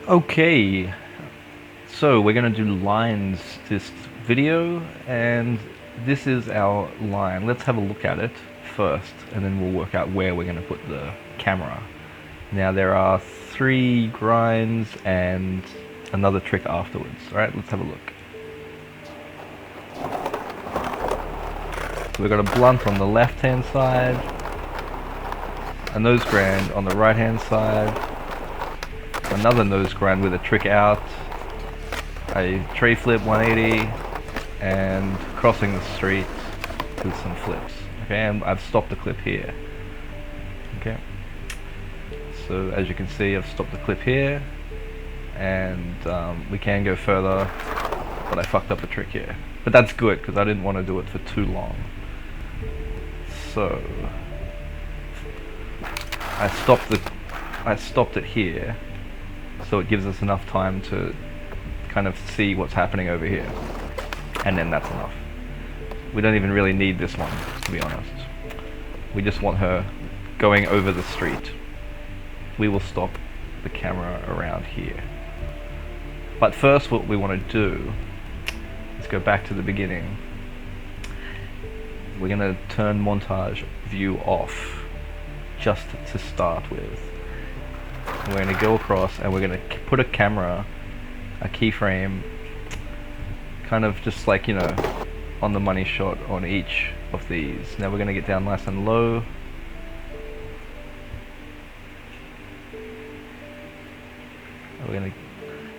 Okay, so we're going to do lines this video, and this is our line. Let's have a look at it first, and then we'll work out where we're going to put the camera. Now there are 3 grinds and another trick afterwards. Alright, let's have a look. So we've got a blunt on the left hand side, a nose grind on the right hand side, another nose grind with a trick out, a tray flip 180, and crossing the street with some flips. Okay, and I've stopped the clip here. Okay, so as you can see, I've stopped the clip here, and we can go further, but I fucked up a trick here. But that's good, because I didn't want to do it for too long. So I stopped it here, so it gives us enough time to kind of see what's happening over here, and then that's enough. We don't even really need this one, to be honest. We just want her going over the street. We will stop the camera around here. But first, what we want to do is go back to the beginning. We're going to turn montage view off, just to start with. We're going to go across and we're going to put a camera, a keyframe, kind of just like, you know, on the money shot on each of these. Now we're going to get down nice and low.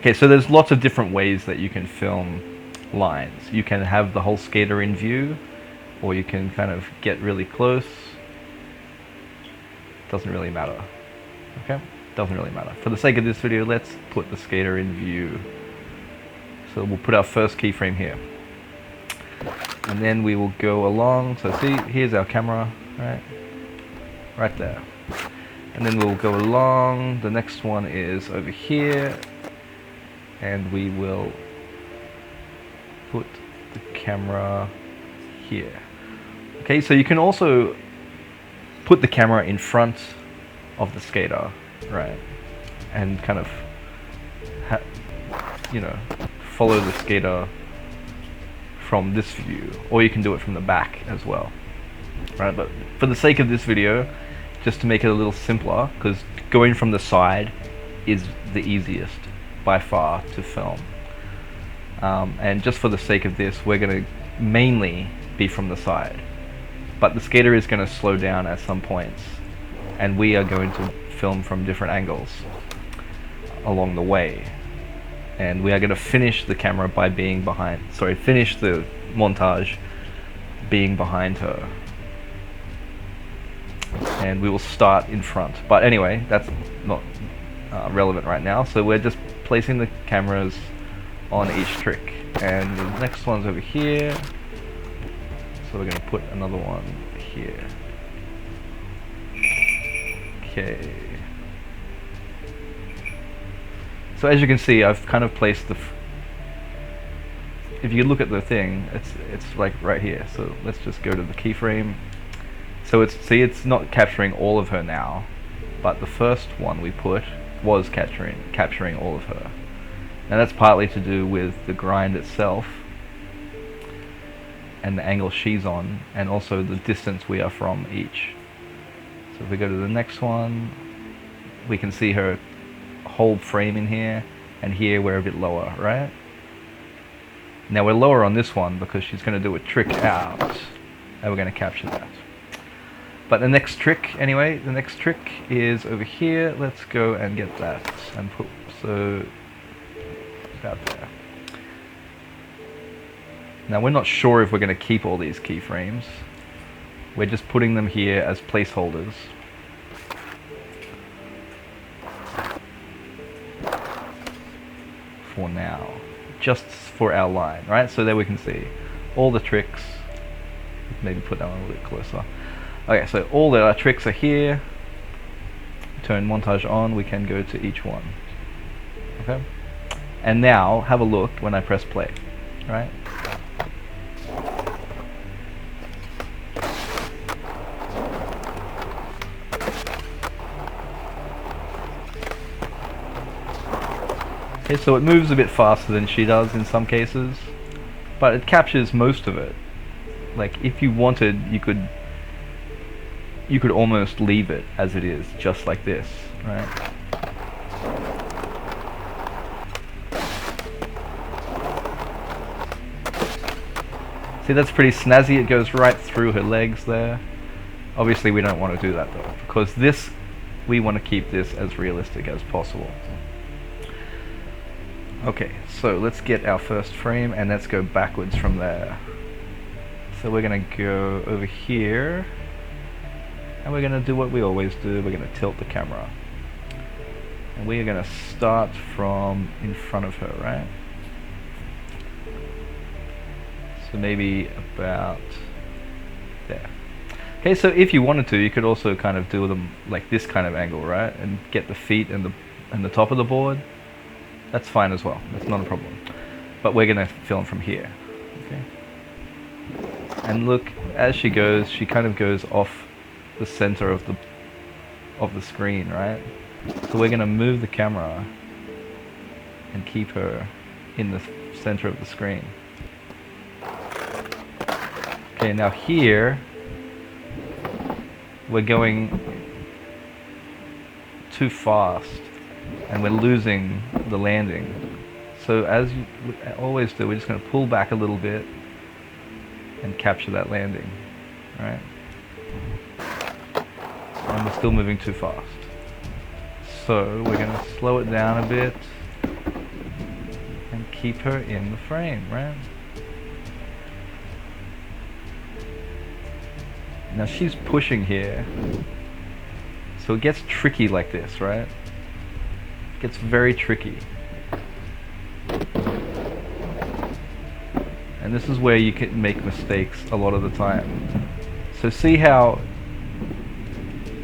Okay, so there's lots of different ways that you can film lines. You can have the whole skater in view, or you can kind of get really close. Doesn't really matter. Okay? Doesn't really matter. For the sake of this video, let's put the skater in view. So we'll put our first keyframe here. And then we will go along. So see, here's our camera, right? Right there. And then we'll go along. The next one is over here. And we will put the camera here. Okay, so you can also put the camera in front of the skater, right? And kind of, you know, follow the skater from this view, or you can do it from the back as well, right? But for the sake of this video, just to make it a little simpler, because going from the side is the easiest by far to film, and just for the sake of this, we're going to mainly be from the side, but the skater is going to slow down at some points, and we are going to film from different angles along the way, and we are going to finish the camera by being behind, finish the montage being behind her, and we will start in front. But anyway, that's not relevant right now, so we're just placing the cameras on each trick, and the next one's over here, so we're going to put another one here. Okay, so as you can see, I've kind of placed the if you look at the thing, it's like right here. So let's just go to the keyframe. So it's not capturing all of her now, but the first one we put was capturing all of her. Now that's partly to do with the grind itself and the angle she's on, and also the distance we are from each. So if we go to the next one, we can see her whole frame in here, and here we're a bit lower, right? Now we're lower on this one because she's going to do a trick out, and we're going to capture that. But the next trick, anyway, the next trick is over here. Let's go and get that and put, so about there. Now we're not sure if we're going to keep all these keyframes. We're just putting them here as placeholders. For now, just for our line, right? So there we can see all the tricks. Maybe put that one a little bit closer. Okay, so all our tricks are here. Turn montage on, we can go to each one. Okay? And now, have a look when I press play, right? Okay, so it moves a bit faster than she does in some cases, but it captures most of it. Like, if you wanted, you could almost leave it as it is, just like this, right? See, that's pretty snazzy. It goes right through her legs there. Obviously we don't want to do that though, because this, we want to keep this as realistic as possible. Okay, so let's get our first frame and let's go backwards from there. So we're going to go over here and we're going to do what we always do. We're going to tilt the camera. And we are going to start from in front of her, right? So maybe about there. Okay, so if you wanted to, you could also kind of do them like this kind of angle, right? And get the feet and the top of the board. That's fine as well. That's not a problem. But we're going to film from here. Okay. And look, as she goes, she kind of goes off the center of the screen, right? So we're going to move the camera and keep her in the center of the screen. Okay, now here we're going too fast and we're losing the landing. So as you always do, we're just going to pull back a little bit and capture that landing, right? And we're still moving too fast. So we're going to slow it down a bit and keep her in the frame, right? Now she's pushing here, so it gets tricky like this, right? It gets very tricky. And this is where you can make mistakes a lot of the time. So see how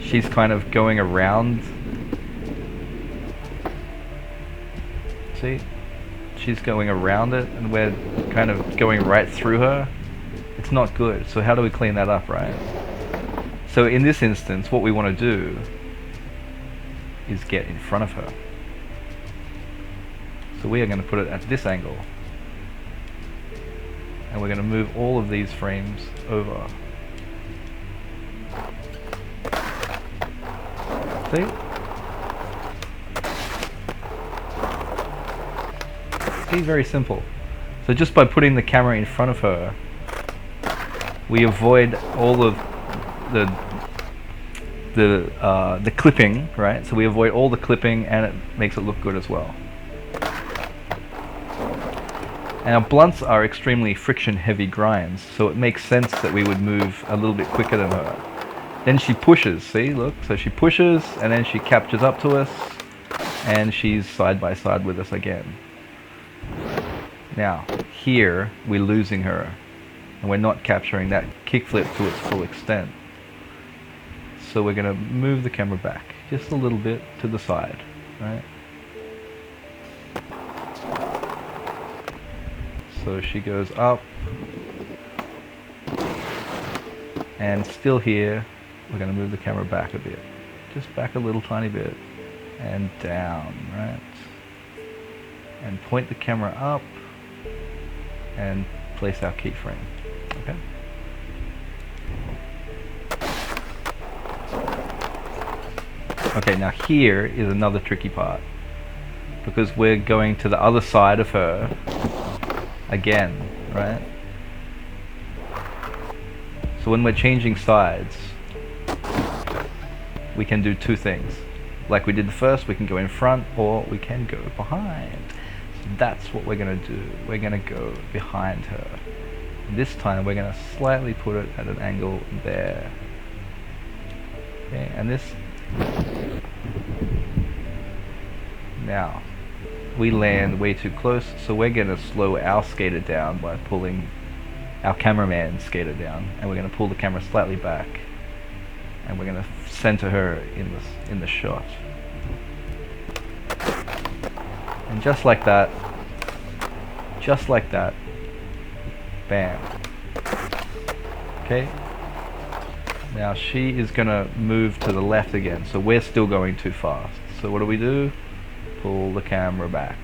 she's kind of going around? See? She's going around it and we're kind of going right through her. It's not good. So how do we clean that up, right? So in this instance, what we want to do is get in front of her. So we are going to put it at this angle. And we're going to move all of these frames over. See? See, very simple. So just by putting the camera in front of her, we avoid all of the clipping, right? So we avoid all the clipping and it makes it look good as well. And our blunts are extremely friction heavy grinds, so it makes sense that we would move a little bit quicker than her. Then she pushes, see, look, so she pushes and then she captures up to us and she's side by side with us again. Now, here we're losing her and we're not capturing that kickflip to its full extent. So we're going to move the camera back just a little bit to the side, right? So she goes up, and still here, we're going to move the camera back a bit. Just back a little tiny bit, and down, right? And point the camera up, and place our keyframe, okay? Okay, now here is another tricky part, because we're going to the other side of her again, right? So when we're changing sides, we can do two things. Like we did the first, we can go in front or we can go behind. So that's what we're going to do. We're going to go behind her. And this time we're going to slightly put it at an angle there. Okay, and this... Now, we land way too close, so we're going to slow our skater down by pulling our cameraman's skater down, and we're going to pull the camera slightly back, and we're going to center her in the shot. And just like that, bam. Okay? Now she is going to move to the left again, so we're still going too fast. So what do? Pull the camera back.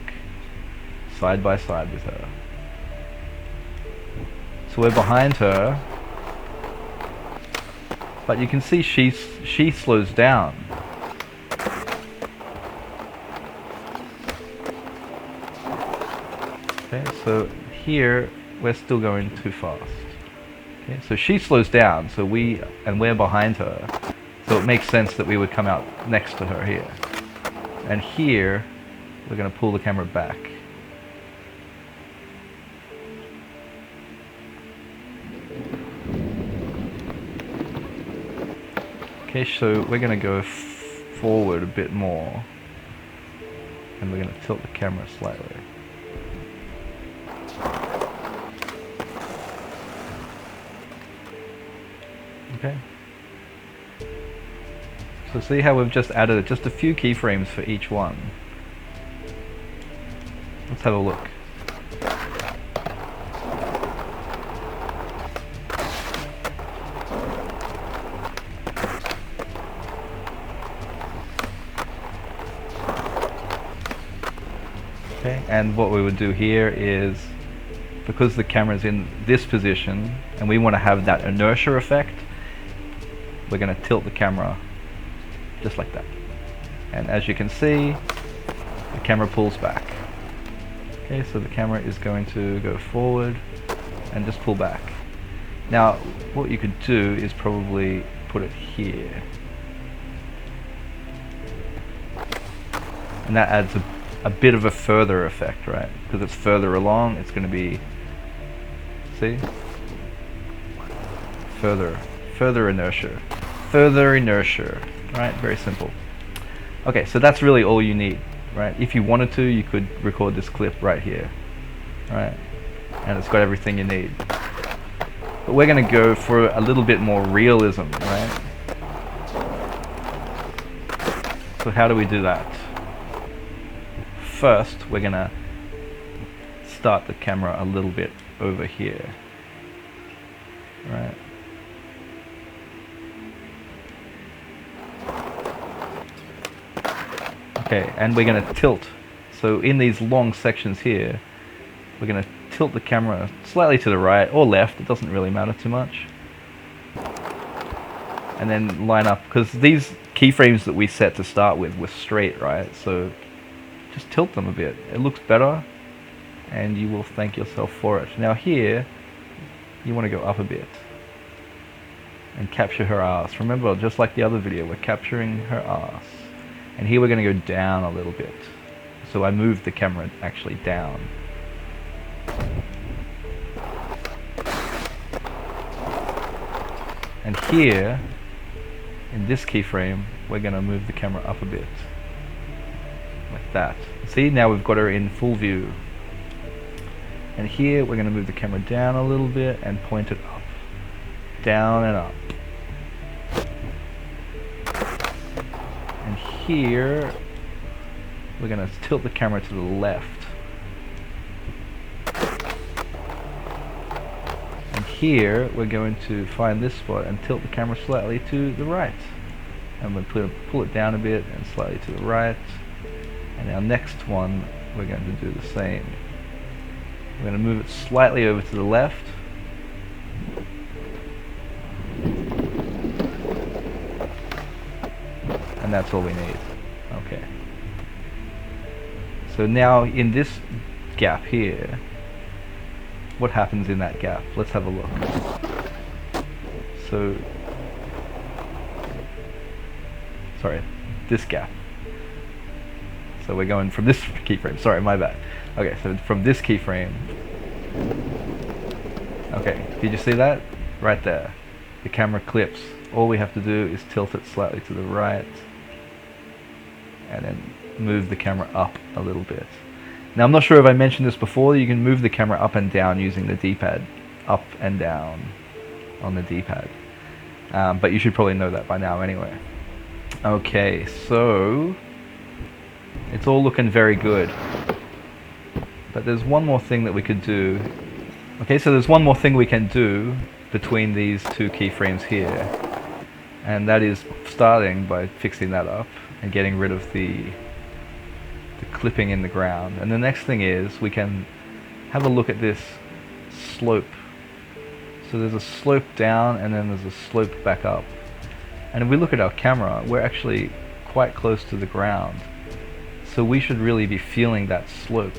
side by side with her. So we're behind her, but you can see she slows down. Okay, so here we're still going too fast. Okay, so she slows down, so we're behind her, so it makes sense that we would come out next to her here. And here we're going to pull the camera back. Okay, so we're going to go forward a bit more, and we're going to tilt the camera slightly. Okay. So see how we've just added just a few keyframes for each one. Let's have a look. Okay, and what we would do here is, because the camera's in this position and we want to have that inertia effect, we're going to tilt the camera just like that. And as you can see, the camera pulls back. Okay, so the camera is going to go forward and just pull back. Now, what you could do is probably put it here. And that adds a bit of a further effect, right? Because it's further along, it's going to be, see? Further inertia. Further inertia, right? Very simple. Okay, so that's really all you need, right? If you wanted to, you could record this clip right here, right? And it's got everything you need. But we're going to go for a little bit more realism, right? So how do we do that? First, we're going to start the camera a little bit over here, right? Okay, and we're going to tilt. So in these long sections here, we're going to tilt the camera slightly to the right or left, it doesn't really matter too much. And then line up, because these keyframes that we set to start with were straight, right? So just tilt them a bit. It looks better, and you will thank yourself for it. Now here, you want to go up a bit and capture her ass. Remember, just like the other video, we're capturing her ass. And here we're going to go down a little bit. So I moved the camera actually down. And here, in this keyframe, we're going to move the camera up a bit. Like that. See, now we've got her in full view. And here, we're going to move the camera down a little bit and point it up. Down and up. And here, we're going to tilt the camera to the left. And here, we're going to find this spot and tilt the camera slightly to the right. And we'll pull it down a bit and slightly to the right. And our next one, we're going to do the same. We're going to move it slightly over to the left. And that's all we need. Okay. So now in this gap here, what happens in that gap? Let's have a look. So, sorry, this gap. So we're going from this keyframe. Sorry, my bad. Okay, so from this keyframe. Okay, did you see that? Right there. The camera clips. All we have to do is tilt it slightly to the right. And then move the camera up a little bit. Now I'm not sure if I mentioned this before, you can move the camera up and down using the D-pad. Up and down on the D-pad. But you should probably know that by now anyway. Okay, so it's all looking very good. But there's one more thing that we could do. Okay, so there's one more thing we can do between these two keyframes here. And that is starting by fixing that up and getting rid of the the clipping in the ground. And the next thing is we can have a look at this slope. So there's a slope down and then there's a slope back up. And if we look at our camera, we're actually quite close to the ground. So we should really be feeling that slope.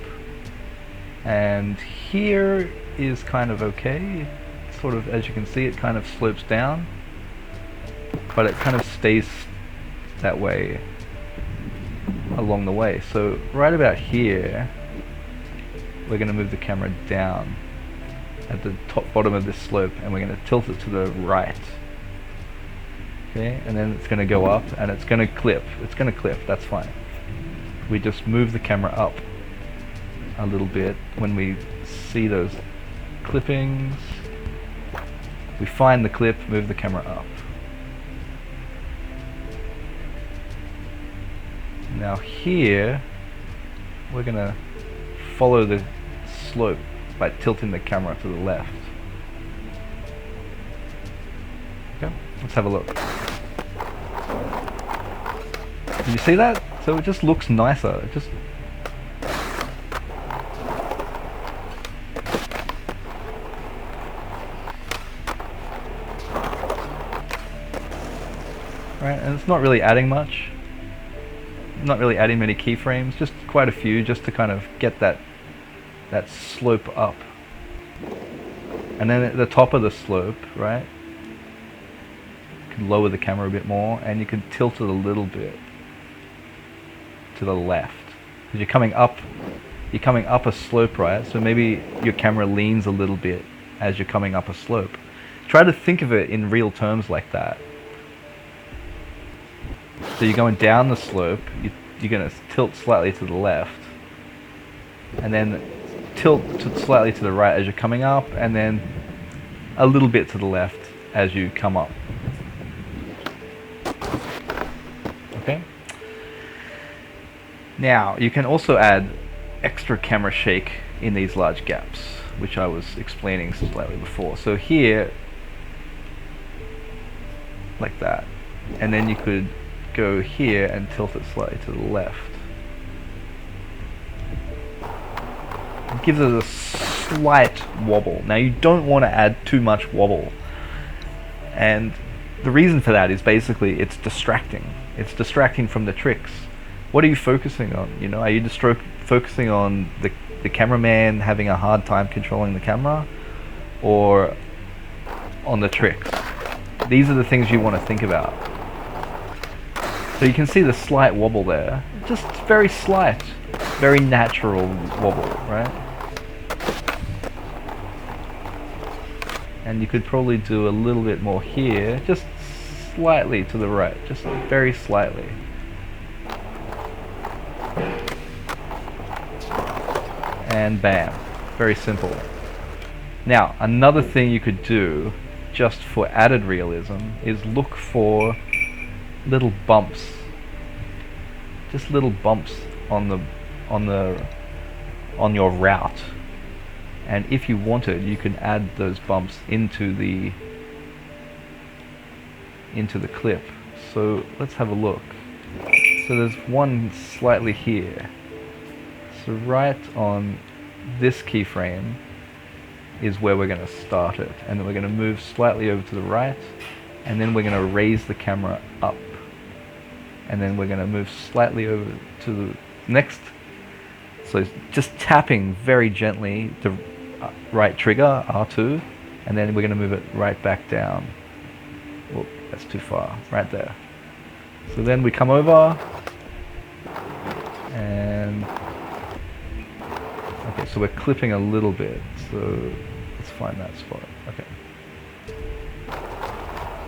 And here is kind of okay. Sort of, as you can see, it kind of slopes down, but it kind of stays that way along the way. So right about here, we're going to move the camera down at the top bottom of this slope, and we're going to tilt it to the right. Okay, and then it's going to go up and it's going to clip. It's going to clip, that's fine. We just move the camera up a little bit when we see those clippings. We find the clip, move the camera up. Now here, we're going to follow the slope by tilting the camera to the left. Okay, let's have a look. Can you see that? So it just looks nicer. It just right, and it's not really adding much. Not really adding many keyframes, just quite a few, just to kind of get that slope up. And then at the top of the slope, right, you can lower the camera a bit more, and you can tilt it a little bit to the left, because you're coming up a slope, right? So maybe your camera leans a little bit as you're coming up a slope. Try to think of it in real terms like that. So you're going down the slope, you're going to tilt slightly to the left, and then tilt slightly to the right as you're coming up, and then a little bit to the left as you come up. Okay? Now, you can also add extra camera shake in these large gaps, which I was explaining slightly before. So here, like that, and then you could go here and tilt it slightly to the left. It gives it a slight wobble. Now you don't want to add too much wobble, and the reason for that is basically it's distracting. It's distracting from the tricks. What are you focusing on? You know, are you focusing on the cameraman having a hard time controlling the camera, or on the tricks? These are the things you want to think about. So you can see the slight wobble there, just very slight, very natural wobble, right? And you could probably do a little bit more here, just slightly to the right, just very slightly. And bam, very simple. Now, another thing you could do, just for added realism, is look for little bumps, just little bumps on your route, and if you wanted, you can add those bumps into the clip. So let's have a look. So there's one slightly here. So right on this keyframe is where we're going to start it, and then we're going to move slightly over to the right, and then we're going to raise the camera up, and then we're going to move slightly over to the next. So just tapping very gently the right trigger, R2, and then we're going to move it right back down. Whoop, that's too far, right there. So then we come over, and okay, so we're clipping a little bit, so let's find that spot.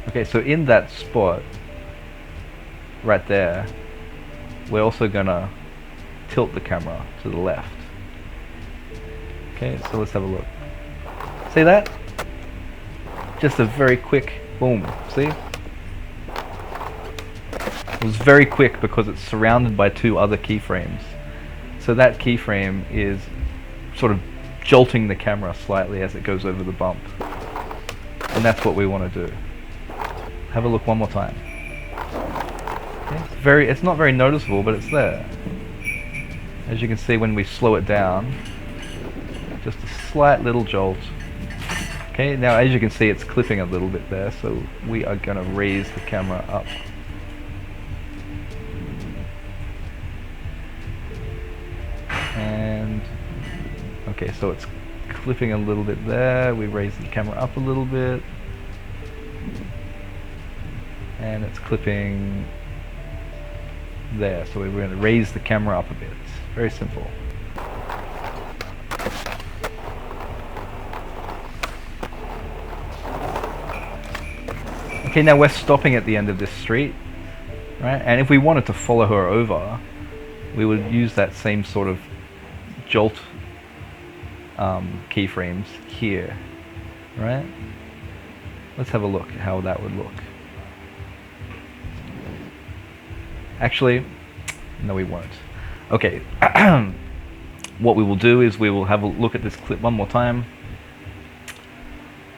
Okay, so in that spot right there, we're also gonna tilt the camera to the left. Okay, so let's have a look. See that? Just a very quick boom, see? It was very quick because it's surrounded by two other keyframes. So that keyframe is sort of jolting the camera slightly as it goes over the bump. And that's what we want to do. Have a look one more time. Okay, it's not very noticeable, but it's there. As you can see, when we slow it down, just a slight little jolt. Okay, now as you can see, it's clipping a little bit there, so we are going to raise the camera up. And okay, so it's clipping a little bit there. We raise the camera up a little bit, and it's clipping there, so we're going to raise the camera up a bit. Very simple. Okay, now we're stopping at the end of this street, right? And if we wanted to follow her over, we would use that same sort of jolt keyframes here, right? Let's have a look at how that would look. Actually, no, we won't. Okay, what we will do is we will have a look at this clip one more time,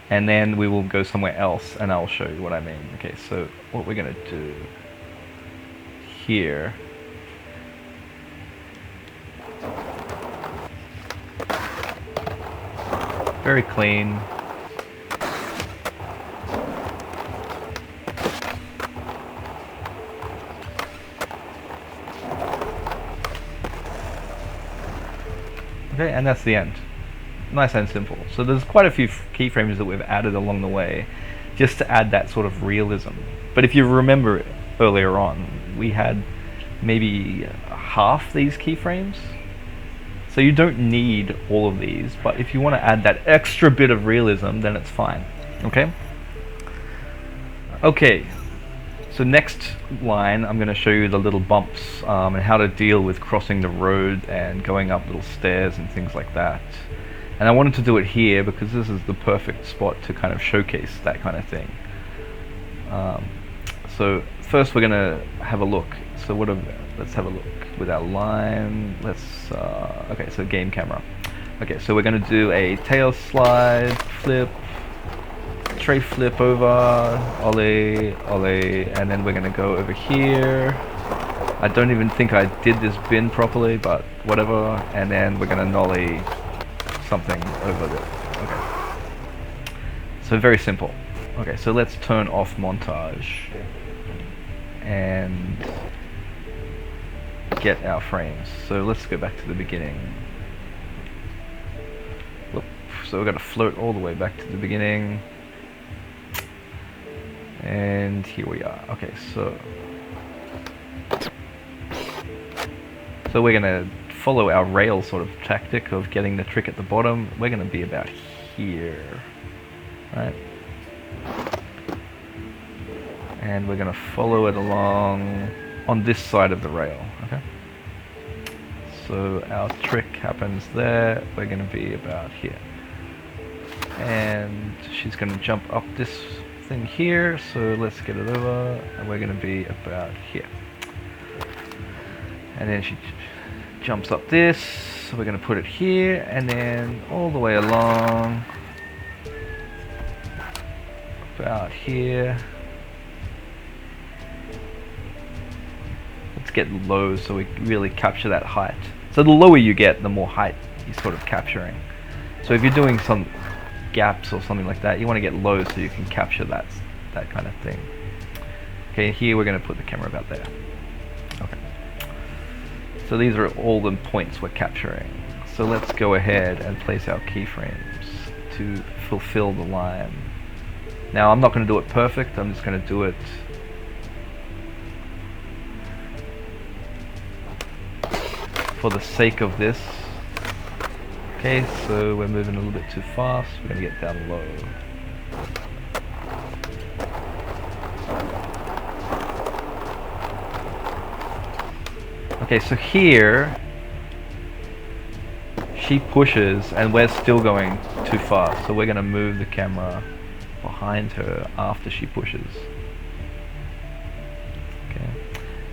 and then we will go somewhere else and I'll show you what I mean. Okay, so what we're gonna do here, very clean. Okay, and that's the end. Nice and simple. So there's quite a few keyframes that we've added along the way just to add that sort of realism. But if you remember earlier on, we had maybe half these keyframes. So you don't need all of these, but if you want to add that extra bit of realism, then it's fine. Okay? Okay, so next line I'm going to show you the little bumps and how to deal with crossing the road and going up little stairs and things like that. And I wanted to do it here because this is the perfect spot to kind of showcase that kind of thing. So first we're going to have a look. So let's have a look with our line. Okay, so game camera. Okay, so we're going to do a tail slide, flip, tray flip over, ollie, ollie, and then we're going to go over here. I don't even think I did this bin properly, but whatever. And then we're going to nollie something over there. Okay. So very simple. Okay, so let's turn off montage and get our frames. So let's go back to the beginning. Whoop. So we're going to float all the way back to the beginning. And here we are. Okay, so we're going to follow our rail sort of tactic of getting the trick at the bottom. We're going to be about here, right? And we're going to follow it along on this side of the rail, okay? So our trick happens there. We're going to be about here. And she's going to jump up this thing here, so let's get it over, and we're going to be about here. And then she jumps up this, so we're going to put it here, and then all the way along about here. Let's get low so we really capture that height. So the lower you get, the more height you're sort of capturing. So if you're doing some gaps or something like that, you want to get low so you can capture that kind of thing. Okay, here we're going to put the camera about there. Okay. So these are all the points we're capturing. So let's go ahead and place our keyframes to fulfill the line. Now I'm not going to do it perfect, I'm just going to do it for the sake of this. Okay, so we're moving a little bit too fast, we're going to get down low. Okay, so here she pushes and we're still going too fast, so we're going to move the camera behind her after she pushes. Okay,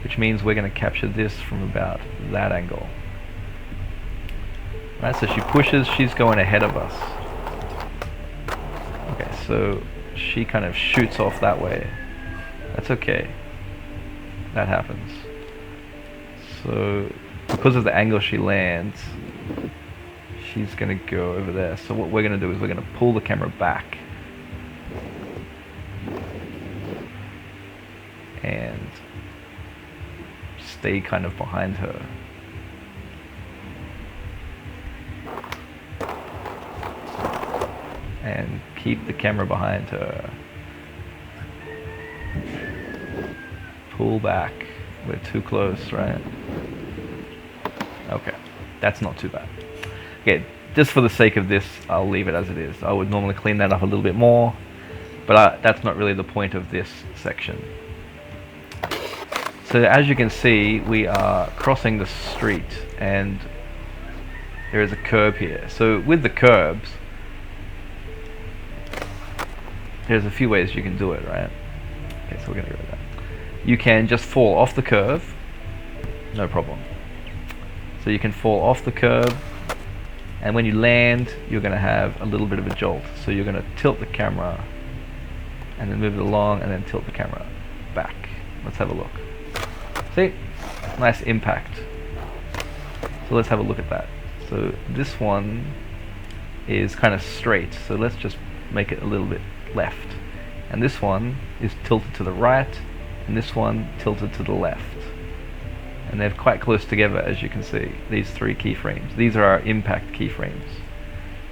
which means we're going to capture this from about that angle. Right, so she pushes, she's going ahead of us. Okay, so she kind of shoots off that way. That's okay. That happens. So because of the angle she lands, she's going to go over there. So what we're going to do is we're going to pull the camera back and stay kind of behind her. And keep the camera behind her. Pull back. We're too close, right? Okay, that's not too bad. Okay, just for the sake of this, I'll leave it as it is. I would normally clean that up a little bit more, but that's not really the point of this section. So as you can see, we are crossing the street and there is a curb here. So with the curbs, there's a few ways you can do it, right? Okay, so we're gonna go with that. You can just fall off the curve, no problem. So you can fall off the curb, and when you land, you're gonna have a little bit of a jolt. So you're gonna tilt the camera, and then move it along, and then tilt the camera back. Let's have a look. See? Nice impact. So let's have a look at that. So this one is kind of straight, so let's just make it a little bit left. And this one is tilted to the right, and this one tilted to the left. And they're quite close together, as you can see, these three keyframes. These are our impact keyframes.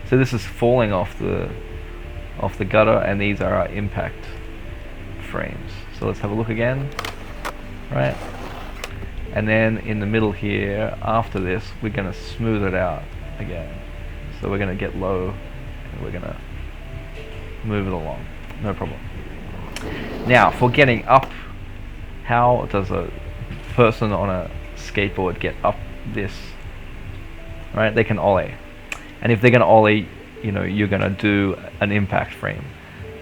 So this is falling off the gutter, and these are our impact frames. So let's have a look again, right? And then in the middle here, after this, we're gonna smooth it out again. So we're gonna get low, and we're gonna move it along, no problem. Now, for getting up, how does a person on a skateboard get up this? Right, they can ollie, and if they're gonna ollie, you know, you're gonna do an impact frame.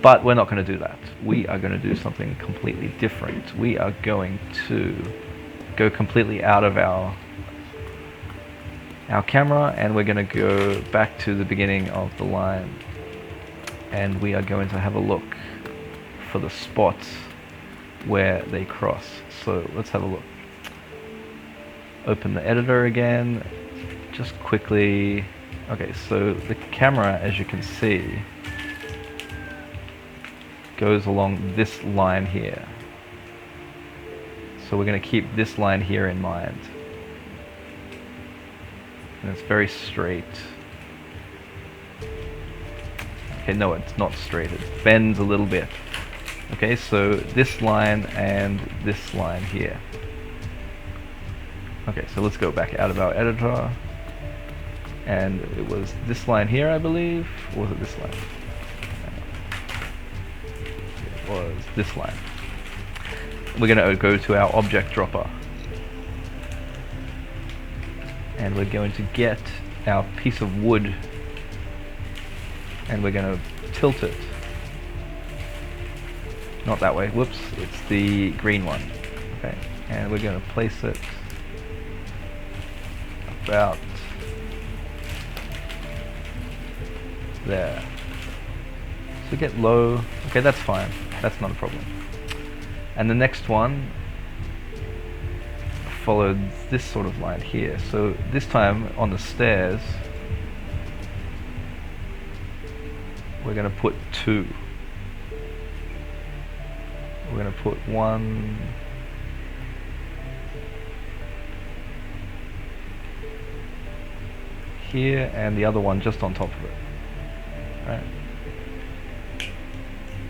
But we're not gonna do that. We are gonna do something completely different. We are going to go completely out of our camera, and we're gonna go back to the beginning of the line. And we are going to have a look for the spots where they cross. So let's have a look. Open the editor again, just quickly. Okay, so the camera, as you can see, goes along this line here. So we're going to keep this line here in mind. And it's very straight. Okay, no, it's not straight. It bends a little bit. Okay, so this line and this line here. Okay, so let's go back out of our editor. And it was this line here, I believe. Or was it this line? It was this line. We're going to go to our object dropper. And we're going to get our piece of wood, and we're going to tilt it. Not that way, whoops, it's the green one. Okay, and we're going to place it about there. So get low. Okay, that's fine, that's not a problem. And the next one followed this sort of line here. So this time on the stairs, we're going to put 2. We're going to put 1 here and the other one just on top of it. Right?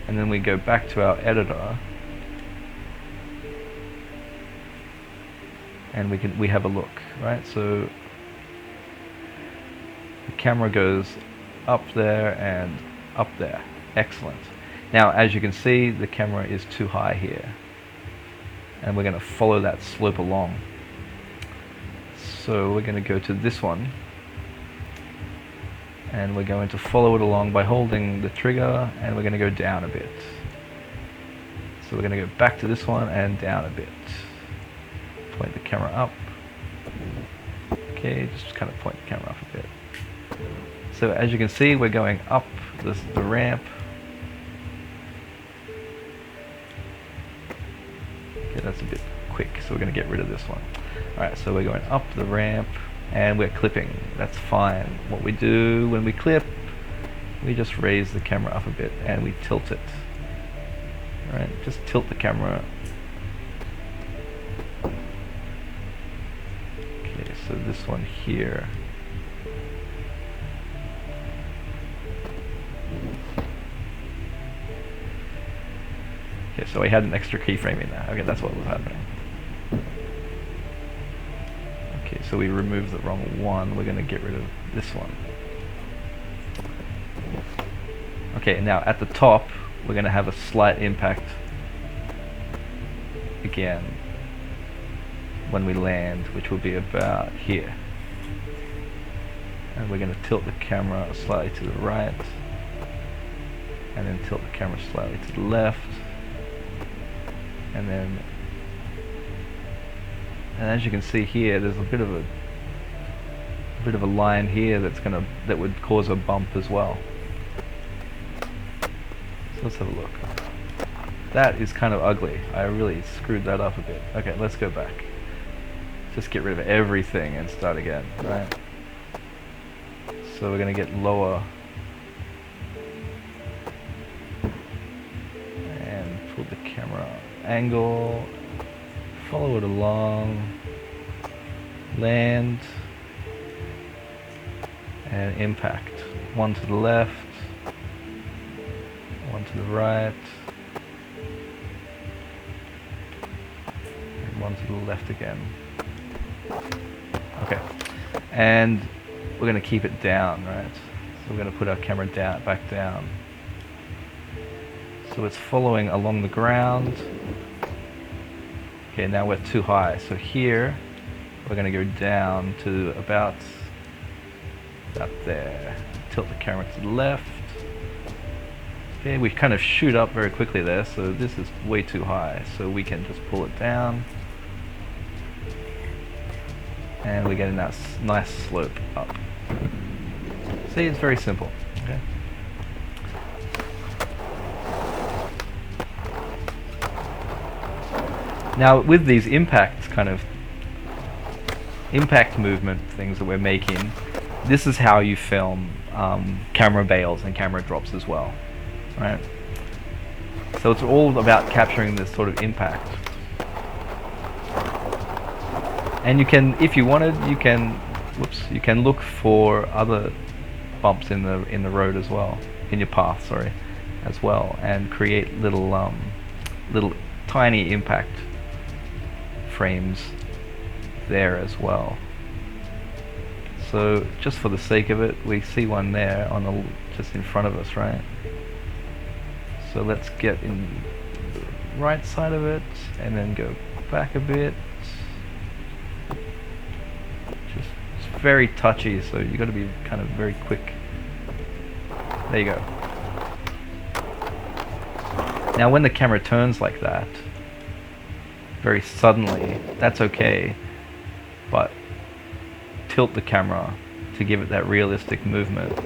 And then we go back to our editor, and we have a look, right? So the camera goes up there and up there. Excellent. Now, as you can see, the camera is too high here, and we're going to follow that slope along. So we're going to go to this one, and we're going to follow it along by holding the trigger, and we're going to go down a bit. So we're going to go back to this one and down a bit. Point the camera up. Okay, just kind of point the camera up a bit. So as you can see, we're going up the ramp. Okay, that's a bit quick, so we're going to get rid of this one. Alright, so we're going up the ramp, and we're clipping. That's fine. What we do when we clip, we just raise the camera up a bit, and we tilt it. Alright, just tilt the camera. Okay, so this one here. Okay, so we had an extra keyframe in there. Okay, that's what was happening. Okay, so we removed the wrong one. We're going to get rid of this one. Okay, now at the top, we're going to have a slight impact again when we land, which will be about here. And we're going to tilt the camera slightly to the right, and then tilt the camera slightly to the left. And then, and as you can see here, there's a bit of a line here that would cause a bump as well. So let's have a look. That is kind of ugly. I really screwed that up a bit. Okay, let's go back. Just get rid of everything and start again, right? So we're gonna get lower and pull the camera angle, follow it along, land, and impact. One to the left, one to the right, and one to the left again. Okay, and we're going to keep it down, right? So we're going to put our camera down, back down. So it's following along the ground. Okay, now we're too high. So here, we're going to go down to about there. Tilt the camera to the left. Okay, we kind of shoot up very quickly there, so this is way too high. So we can just pull it down. And we get a nice slope up. See, it's very simple. Okay. Now with these impact movement things that we're making, this is how you film camera bails and camera drops as well, right? So it's all about capturing this sort of impact. And you can, if you wanted, you can look for other bumps in the road as well, in your path, sorry, as well, and create little tiny impact frames there as well. So just for the sake of it, we see one there on just in front of us, right? So let's get in the right side of it and then go back a bit. It's very touchy, so you got to be kind of very quick. There you go. Now when the camera turns like that, very suddenly, that's okay, but tilt the camera to give it that realistic movement.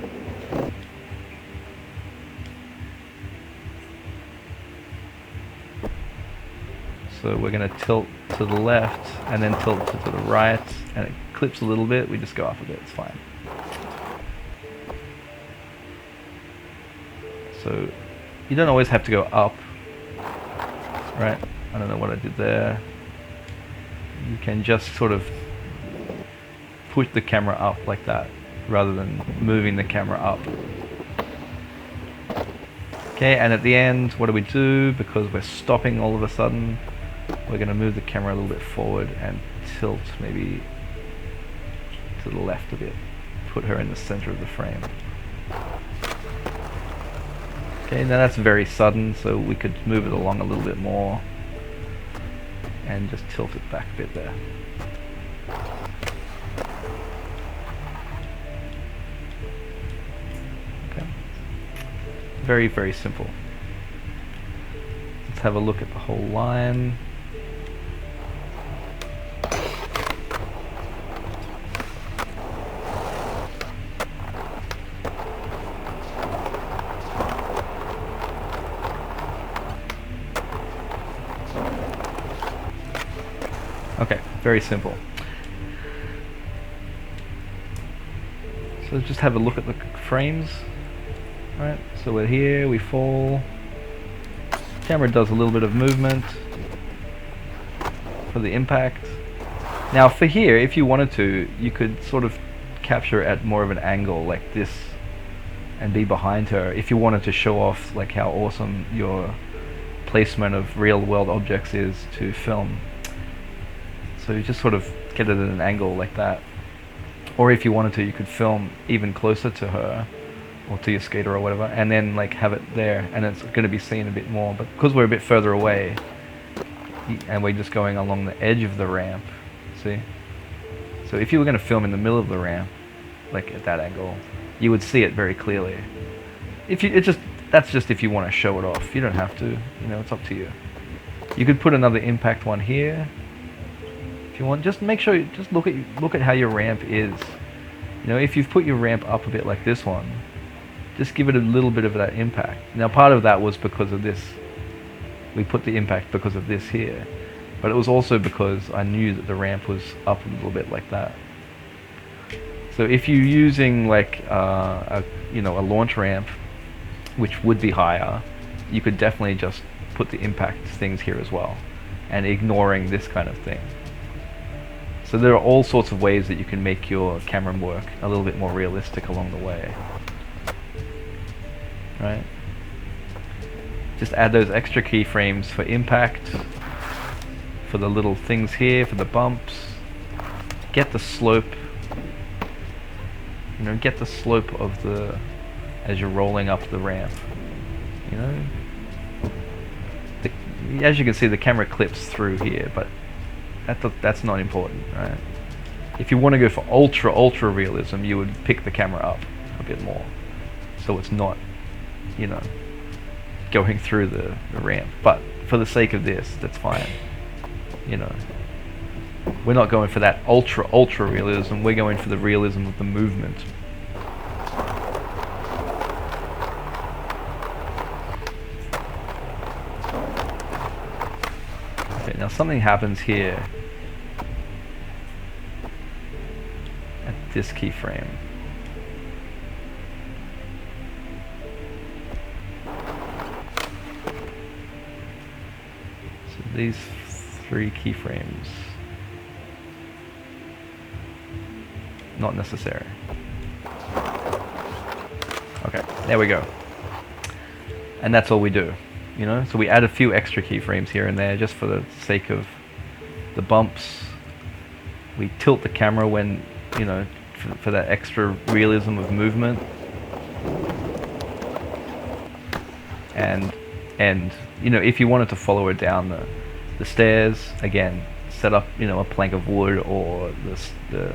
So we're going to tilt to the left and then tilt to the right, and it clips a little bit, we just go up a bit, it's fine. So you don't always have to go up, right? I don't know what I did there. You can just sort of push the camera up like that rather than moving the camera up. Okay, and at the end, what do we do? Because we're stopping all of a sudden, we're going to move the camera a little bit forward and tilt maybe to the left a bit. Put her in the center of the frame. Okay, now that's very sudden, so we could move it along a little bit more and just tilt it back a bit there. Okay. Very, very simple. Let's have a look at the whole line. Okay, very simple. So just have a look at the frames. Right, so we're here, we fall. Camera does a little bit of movement for the impact. Now for here, if you wanted to, you could sort of capture at more of an angle like this and be behind her if you wanted to show off like how awesome your placement of real world objects is to film. So you just sort of get it at an angle like that. Or if you wanted to, you could film even closer to her or to your skater or whatever, and then like have it there, and it's going to be seen a bit more. But because we're a bit further away and we're just going along the edge of the ramp, see? So if you were going to film in the middle of the ramp, like at that angle, you would see it very clearly. That's just if you want to show it off. You don't have to, you know, it's up to you. You could put another impact one here if you want. Just make sure just look at how your ramp is. You know, if you've put your ramp up a bit like this one, just give it a little bit of that impact. Now part of that was because of this. We put the impact because of this here, but it was also because I knew that the ramp was up a little bit like that. So if you're using like a launch ramp, which would be higher, you could definitely just put the impact things here as well, and ignoring this kind of thing. So there are all sorts of ways that you can make your camera work a little bit more realistic along the way. Right? Just add those extra keyframes for impact, for the little things here, for the bumps. Get the slope. You know, get the slope of the as you're rolling up the ramp. You know, as you can see, the camera clips through here, but that's not important, right? If you want to go for ultra realism, you would pick the camera up a bit more, so it's not, you know, going through the ramp. But for the sake of this, that's fine. You know, we're not going for that ultra realism. We're going for the realism of the movement. Okay, now something happens here at this keyframe. These 3 keyframes, not necessary. Okay, there we go. And that's all we do, you know? So we add a few extra keyframes here and there just for the sake of the bumps. We tilt the camera when, you know, for that extra realism of movement. And you know, if you wanted to follow her down the stairs, again, set up, you know, a plank of wood or the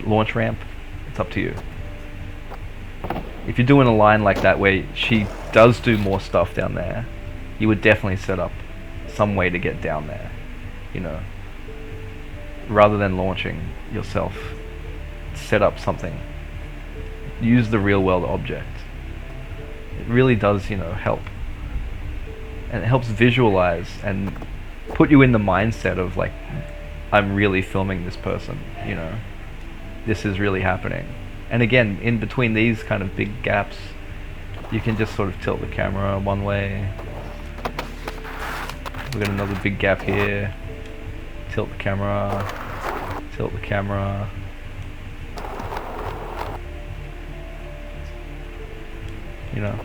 launch ramp. It's up to you. If you're doing a line like that where she does do more stuff down there, you would definitely set up some way to get down there, you know, rather than launching yourself. Set up something. Use the real world object. It really does, you know, help. And it helps visualize and put you in the mindset of like, I'm really filming this person, you know. This is really happening. And again, in between these kind of big gaps, you can just sort of tilt the camera one way. We've got another big gap here. Tilt the camera. Tilt the camera. You know,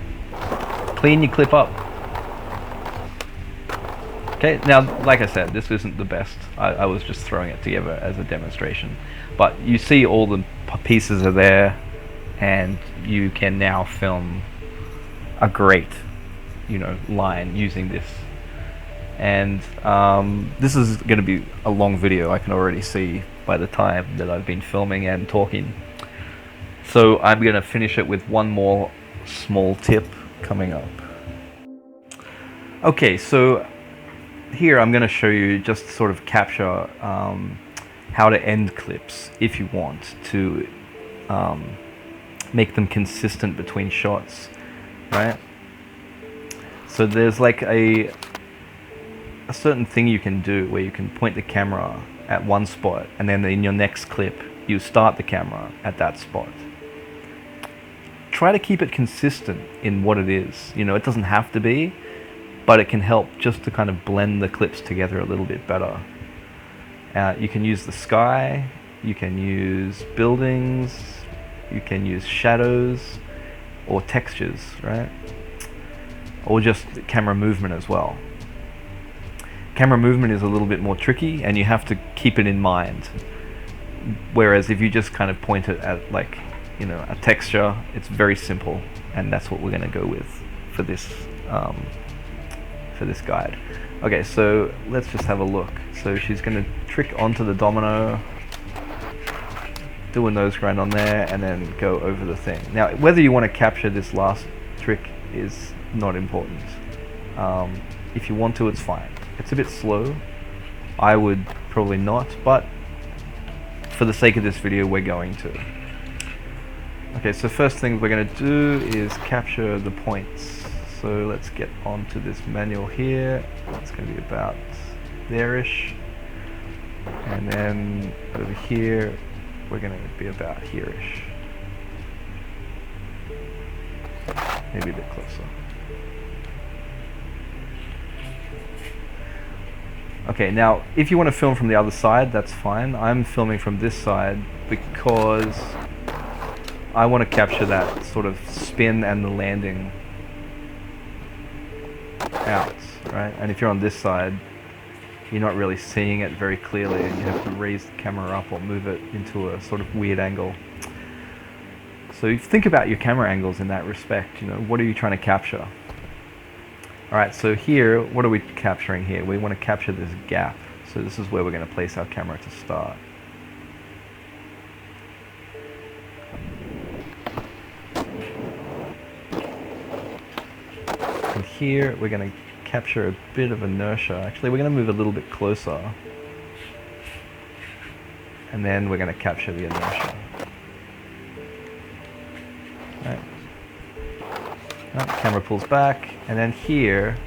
clean your clip up. Okay, now, like I said, this isn't the best. I was just throwing it together as a demonstration. But you see all the pieces are there, and you can now film a great, you know, line using this. And this is going to be a long video, I can already see by the time that I've been filming and talking. So I'm going to finish it with one more small tip coming up. Okay, so here I'm going to show you just sort of capture how to end clips if you want to make them consistent between shots, right? So there's like a a certain thing you can do where you can point the camera at one spot, and then in your next clip you start the camera at that spot. Try to keep it consistent in what it is. You know, it doesn't have to be, but it can help just to kind of blend the clips together a little bit better. You can use the sky, you can use buildings, you can use shadows or textures, right? Or just camera movement as well. Camera movement is a little bit more tricky and you have to keep it in mind. Whereas if you just kind of point it at, like, you know, a texture, it's very simple, and that's what we're going to go with for this guide. Okay, so let's just have a look. So she's going to trick onto the domino, do a nose grind on there, and then go over the thing. Now, whether you want to capture this last trick is not important. If you want to, it's fine. It's a bit slow. I would probably not, but for the sake of this video, we're going to. Okay, so first thing we're going to do is capture the points. So let's get onto this manual here. It's going to be about there-ish. And then over here, we're going to be about here-ish. Maybe a bit closer. Okay, now if you want to film from the other side, that's fine. I'm filming from this side because I want to capture that sort of spin and the landing out, right? And if you're on this side, you're not really seeing it very clearly, and you have to raise the camera up or move it into a sort of weird angle. So you think about your camera angles in that respect. You know, what are you trying to capture? Alright, so here, what are we capturing here? We want to capture this gap. So this is where we're going to place our camera to start. And here, we're going to capture a bit of inertia. Actually, we're going to move a little bit closer. And then we're going to capture the inertia. Right. Camera pulls back, and then here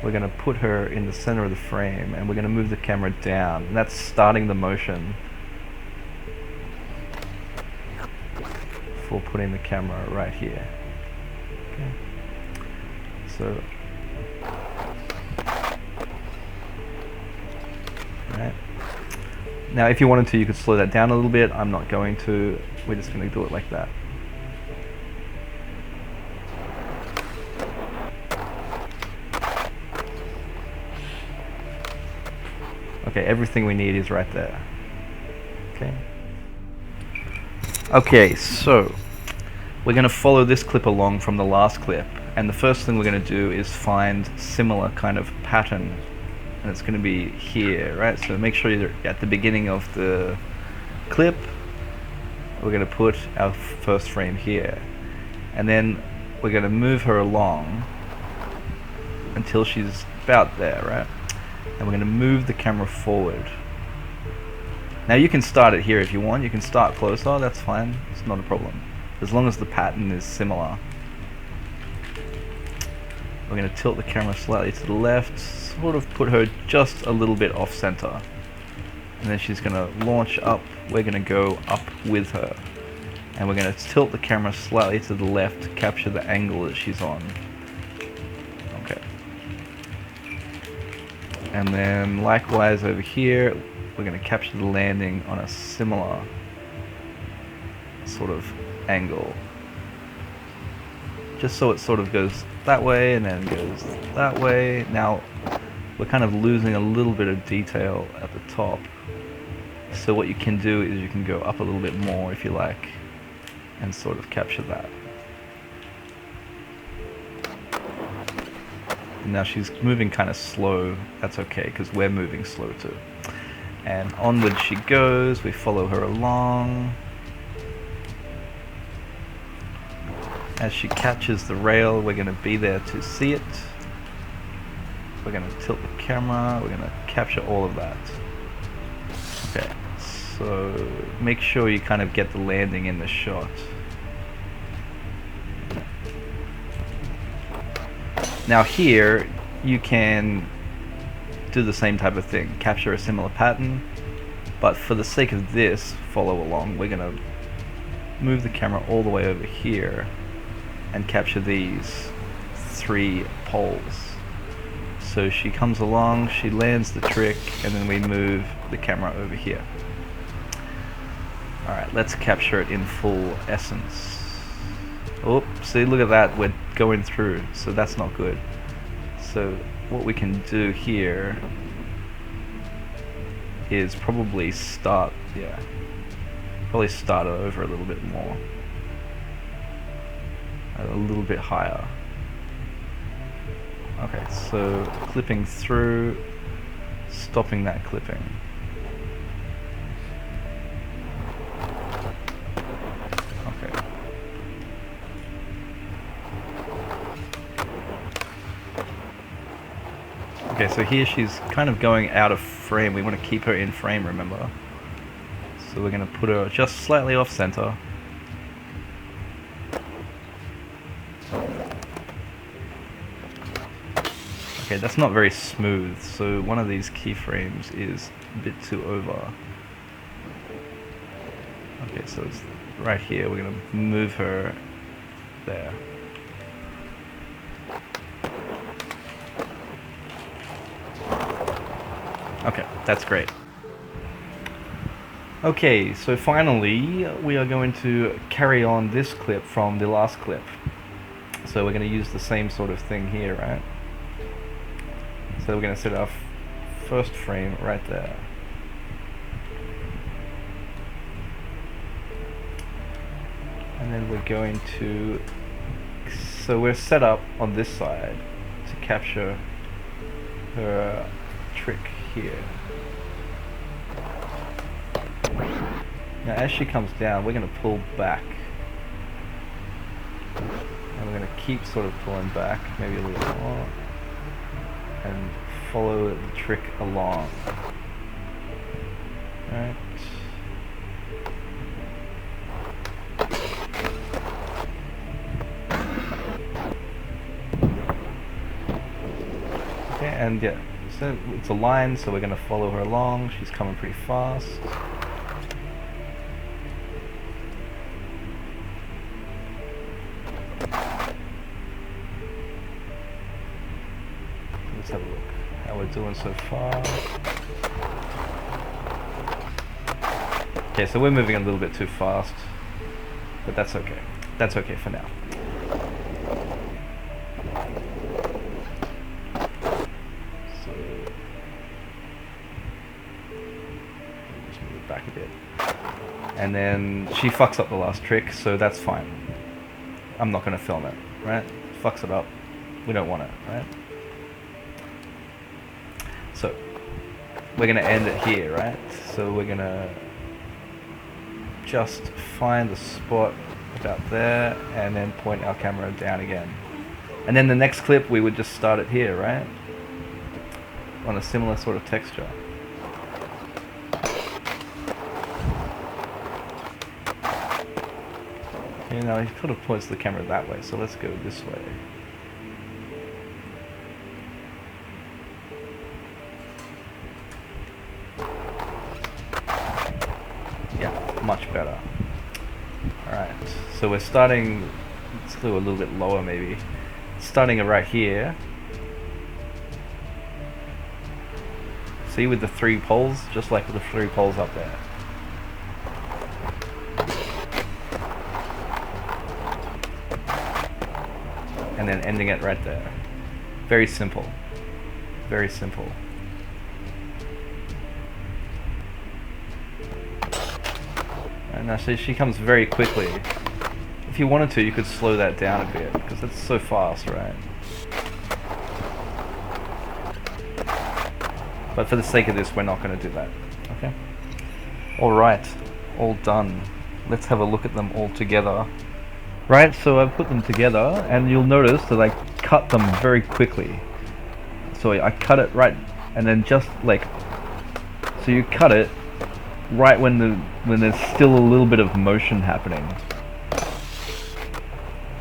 we're going to put her in the center of the frame, and we're going to move the camera down, and that's starting the motion for putting the camera right here. Okay. So, right. Now if you wanted to, you could slow that down a little bit. I'm not going to. We're just going to do it like that. Okay, everything we need is right there. Okay. Okay, so we're going to follow this clip along from the last clip, and the first thing we're going to do is find similar kind of pattern, and it's going to be here, right? So make sure you're at the beginning of the clip. We're going to put our first frame here, and then we're going to move her along until she's about there, right? And we're going to move the camera forward. Now you can start it here if you want. You can start closer, that's fine. It's not a problem. As long as the pattern is similar. We're going to tilt the camera slightly to the left, sort of put her just a little bit off center. And then she's going to launch up. We're going to go up with her. And we're going to tilt the camera slightly to the left to capture the angle that she's on. Okay. And then likewise over here, we're going to capture the landing on a similar sort of angle. Just so it sort of goes that way and then goes that way. Now, we're kind of losing a little bit of detail at the top. So what you can do is you can go up a little bit more if you like and sort of capture that. Now she's moving kind of slow. That's okay because we're moving slow too. And onward she goes. We follow her along. As she catches the rail, we're going to be there to see it. We're going to tilt the camera. We're going to capture all of that. Okay, so make sure you kind of get the landing in the shot. Now here, you can do the same type of thing, capture a similar pattern, but for the sake of this follow along, we're gonna move the camera all the way over here and capture these 3 poles. So she comes along, she lands the trick, and then we move the camera over here. Alright, let's capture it in full essence. Oh, see, look at that, we're going through, so that's not good. So what we can do here is probably start it over a little bit more. A little bit higher. Okay, so clipping through, stopping that clipping. Okay. Okay, so here she's kind of going out of frame. We want to keep her in frame, remember? So we're going to put her just slightly off center. Okay, that's not very smooth, so one of these keyframes is a bit too over. Okay, so it's right here, we're going to move her there. Okay, that's great. Okay, so finally we are going to carry on this clip from the last clip. So we're going to use the same sort of thing here, right? So we're going to set our first frame right there. And then we're going to... So we're set up on this side to capture her trick here. Now as she comes down, we're going to pull back. And we're going to keep sort of pulling back, maybe a little more. And follow the trick along. Right. Okay, and yeah, so it's a line, so we're going to follow her along. She's coming pretty fast. Let's have a look how we're doing so far. Okay, so we're moving a little bit too fast, but that's okay. That's okay for now. So just move it back a bit. And then she fucks up the last trick, so that's fine. I'm not going to film it, right? Fucks it up. We don't want it, right? So we're going to end it here, right? So we're going to just find the spot about there and then point our camera down again. And then the next clip we would just start it here, right? On a similar sort of texture. You know, he sort of points the camera that way, so let's go this way. Yeah, much better. Alright, so we're starting, let's do a little bit lower maybe. Starting it right here. See, with the 3 poles, just like with the 3 poles up there. And then ending it right there. Very simple. Very simple. And now she comes very quickly. If you wanted to, you could slow that down a bit, because it's so fast, right? But for the sake of this, we're not going to do that. Okay? Alright. All done. Let's have a look at them all together. Right, so I've put them together, and you'll notice that I cut them very quickly. So I cut it right, and then just like, so you cut it right when there's still a little bit of motion happening.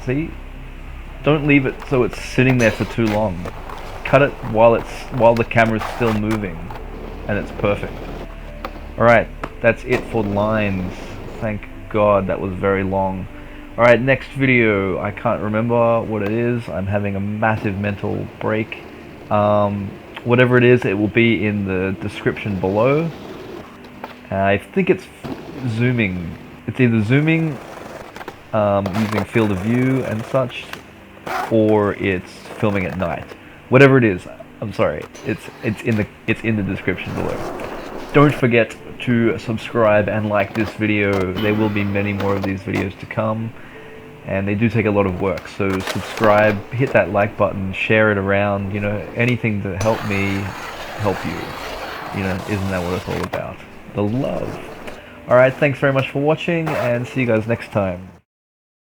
See? Don't leave it so it's sitting there for too long. cut it while the camera's still moving, and it's perfect. Alright, that's it for lines. Thank God that was very long. Alright, next video, I can't remember what it is. I'm having a massive mental break. Whatever it is, it will be in the description below. I think it's zooming. It's either zooming using field of view and such, or it's filming at night. Whatever it is, I'm sorry. It's in the description below. Don't forget to subscribe and like this video. There will be many more of these videos to come, and they do take a lot of work. So subscribe, hit that like button, share it around. You know, anything to help me help you. You know, isn't that what it's all about? The love. Alright, thanks very much for watching, and see you guys next time.